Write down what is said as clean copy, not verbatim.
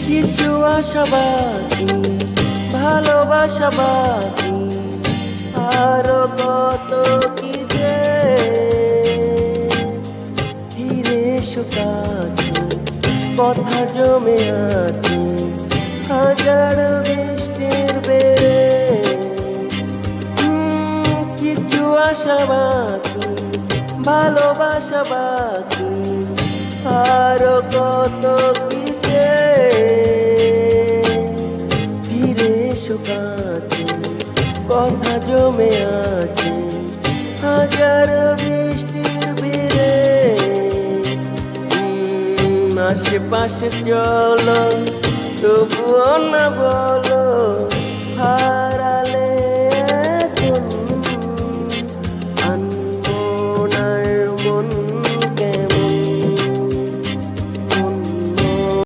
কিছু আশা বাকি, ভালোবাসা বাকি, আরো কত কি যে। ফিরে এসো কাছে, কথা জমে আছে হাজার বৃষ্টির বেড়ে। কিছু আশা বাকি, ভালোবাসা বাকি, আরো কত কি যে। ফিরে এসো কাছে, কথা জমে আছে হাজার বৃষ্টির বেড়ে। আশেপাশে চলো, তবুও না বলো হারা